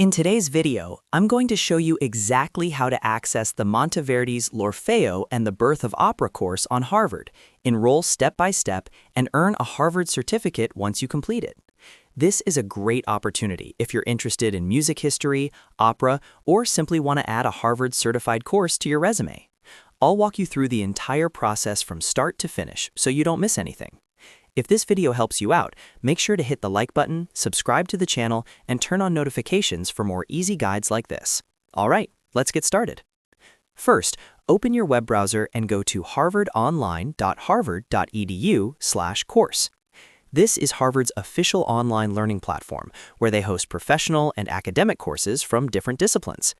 In today's video, I'm going to show you exactly how to access the Monteverdi's L'Orfeo and the Birth of Opera course on Harvard, enroll step by step, and earn a Harvard certificate once you complete it. This is a great opportunity if you're interested in music history, opera, or simply want to add a Harvard certified course to your resume. I'll walk you through the entire process from start to finish so you don't miss anything. If this video helps you out, make sure to hit the like button, subscribe to the channel, and turn on notifications for more easy guides like this. All right, let's get started. First, open your web browser and go to harvardonline.harvard.edu/course. This is Harvard's official online learning platform, where they host professional and academic courses from different disciplines.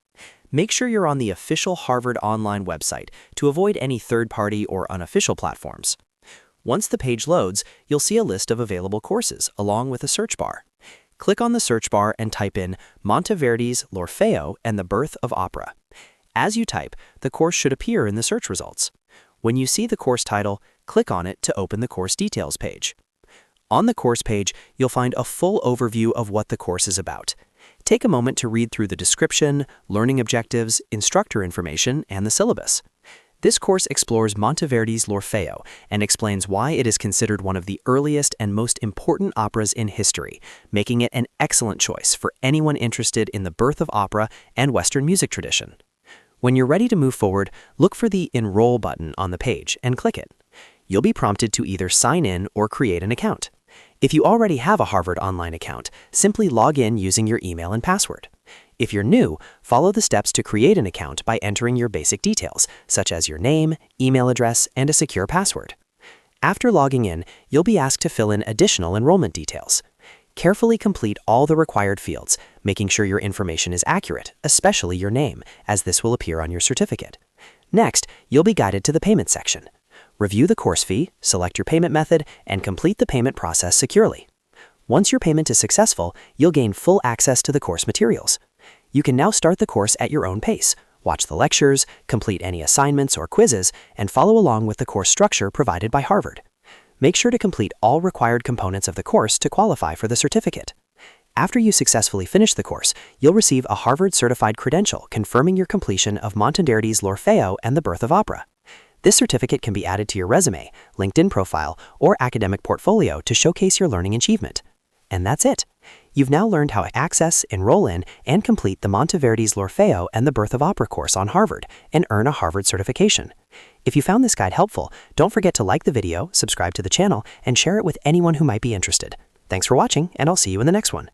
Make sure you're on the official Harvard online website to avoid any third-party or unofficial platforms. Once the page loads, you'll see a list of available courses along with a search bar. Click on the search bar and type in Monteverdi's L'Orfeo and the Birth of Opera. As you type, the course should appear in the search results. When you see the course title, click on it to open the course details page. On the course page, you'll find a full overview of what the course is about. Take a moment to read through the description, learning objectives, instructor information, and the syllabus. This course explores Monteverdi's L'Orfeo and explains why it is considered one of the earliest and most important operas in history, making it an excellent choice for anyone interested in the birth of opera and Western music tradition. When you're ready to move forward, look for the Enroll button on the page and click it. You'll be prompted to either sign in or create an account. If you already have a Harvard Online account, simply log in using your email and password. If you're new, follow the steps to create an account by entering your basic details, such as your name, email address, and a secure password. After logging in, you'll be asked to fill in additional enrollment details. Carefully complete all the required fields, making sure your information is accurate, especially your name, as this will appear on your certificate. Next, you'll be guided to the payment section. Review the course fee, select your payment method, and complete the payment process securely. Once your payment is successful, you'll gain full access to the course materials. You can now start the course at your own pace, watch the lectures, complete any assignments or quizzes, and follow along with the course structure provided by Harvard. Make sure to complete all required components of the course to qualify for the certificate. After you successfully finish the course, you'll receive a Harvard-certified credential confirming your completion of Monteverdi's L'Orfeo and the Birth of Opera. This certificate can be added to your resume, LinkedIn profile, or academic portfolio to showcase your learning achievement. And that's it. You've now learned how to access, enroll in, and complete the Monteverdi's L'Orfeo and the Birth of Opera course on Harvard and earn a Harvard certification. If you found this guide helpful, don't forget to like the video, subscribe to the channel, and share it with anyone who might be interested. Thanks for watching, and I'll see you in the next one.